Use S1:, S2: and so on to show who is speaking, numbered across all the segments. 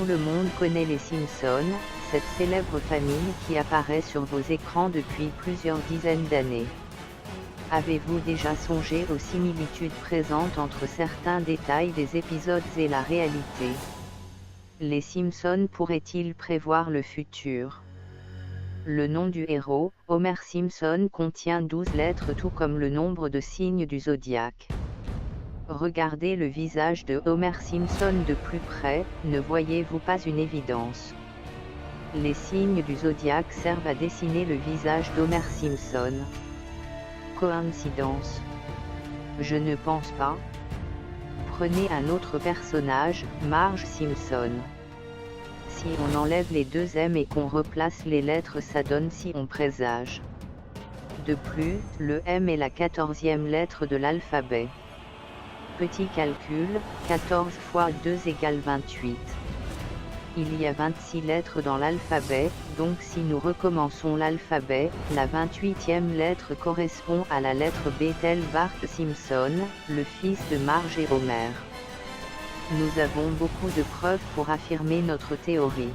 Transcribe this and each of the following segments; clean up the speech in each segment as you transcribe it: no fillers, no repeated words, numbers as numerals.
S1: le monde connaît les Simpsons, cette célèbre famille qui apparaît sur vos écrans depuis plusieurs dizaines d'années. Avez-vous déjà songé aux similitudes présentes entre certains détails des épisodes et la réalité? Les Simpsons pourraient-ils prévoir le futur? Le nom du héros, Homer Simpson, contient 12 lettres tout comme le nombre de signes du zodiaque. Regardez le visage de Homer Simpson de plus près, ne voyez-vous pas une évidence? Les signes du zodiaque servent à dessiner le visage d'Homer Simpson. Coïncidence? Je ne pense pas. Prenez un autre personnage, Marge Simpson. Si on enlève les deux M et qu'on replace les lettres, ça donne si on présage. De plus, le M est la 14e lettre de l'alphabet. Petit calcul, 14 fois 2 égale 28. Il y a 26 lettres dans l'alphabet, donc si nous recommençons l'alphabet, la 28e lettre correspond à la lettre B tel Bart Simpson, le fils de Marge et Homer. Nous avons beaucoup de preuves pour affirmer notre théorie.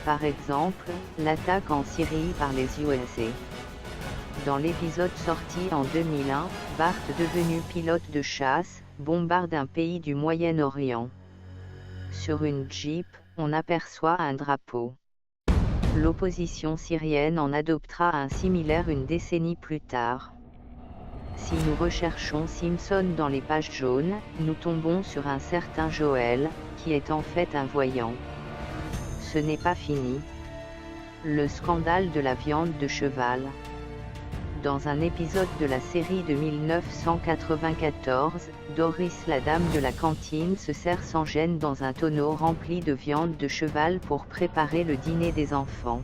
S1: Par exemple, l'attaque en Syrie par les USA. Dans l'épisode sorti en 2001, Bart, devenu pilote de chasse, bombarde un pays du Moyen-Orient. Sur une Jeep, on aperçoit un drapeau. L'opposition syrienne en adoptera un similaire une décennie plus tard. Si nous recherchons Simpson dans les pages jaunes, nous tombons sur un certain Joel, qui est en fait un voyant. Ce n'est pas fini. Le scandale de la viande de cheval. Dans un épisode de la série de 1994, Doris, la dame de la cantine, se sert sans gêne dans un tonneau rempli de viande de cheval pour préparer le dîner des enfants.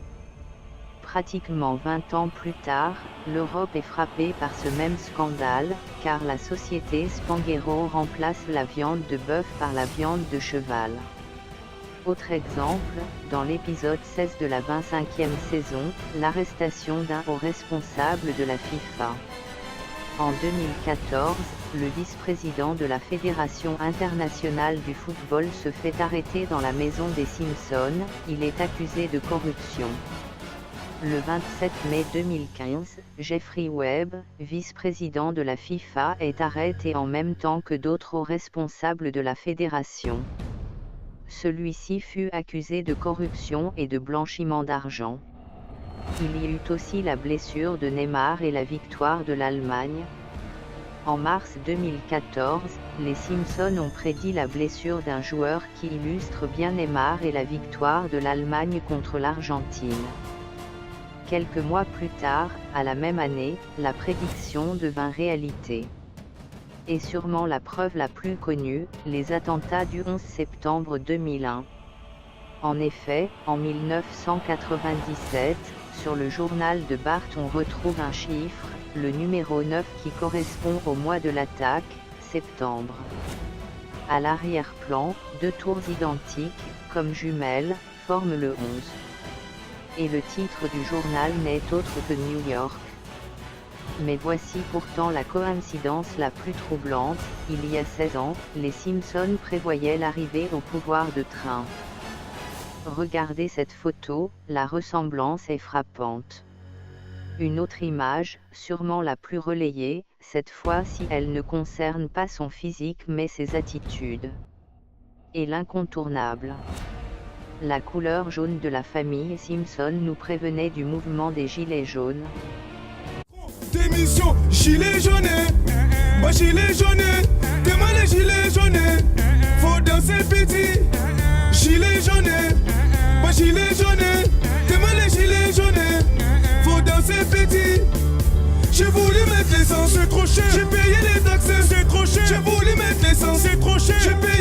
S1: Pratiquement 20 ans plus tard, l'Europe est frappée par ce même scandale, car la société Spanghero remplace la viande de bœuf par la viande de cheval. Autre exemple, dans l'épisode 16 de la 25e saison, l'arrestation d'un haut responsable de la FIFA. En 2014, le vice-président de la Fédération internationale du football se fait arrêter dans la maison des Simpsons, il est accusé de corruption. Le 27 mai 2015, Jeffrey Webb, vice-président de la FIFA, est arrêté en même temps que d'autres hauts responsables de la fédération. Celui-ci fut accusé de corruption et de blanchiment d'argent. Il y eut aussi la blessure de Neymar et la victoire de l'Allemagne. En mars 2014, les Simpsons ont prédit la blessure d'un joueur qui illustre bien Neymar et la victoire de l'Allemagne contre l'Argentine. Quelques mois plus tard, à la même année, la prédiction devint réalité. Et sûrement la preuve la plus connue, les attentats du 11 septembre 2001. En effet, en 1997, sur le journal de Bart on retrouve un chiffre, le numéro 9 qui correspond au mois de l'attaque, septembre. À l'arrière-plan, deux tours identiques, comme jumelles, forment le 11. Et le titre du journal n'est autre que New York. Mais voici pourtant la coïncidence la plus troublante, il y a 16 ans, les Simpsons prévoyaient l'arrivée au pouvoir de Trump. Regardez cette photo, la ressemblance est frappante. Une autre image, sûrement la plus relayée, cette fois-ci elle ne concerne pas son physique mais ses attitudes. Et l'incontournable. La couleur jaune de la famille Simpson nous prévenait du mouvement des gilets jaunes.
S2: Démission, gilet jaune, moi gilet jaune, demain les gilets jaunes, faut danser petit, gilet jaune, moi gilet jaune, demain les gilets jaunes, faut danser petit. J'ai voulu mettre l'essence, c'est trop cher, j'ai payé les taxes, c'est trop cher, j'ai voulu mettre l'essence, c'est trop cher, j'ai payé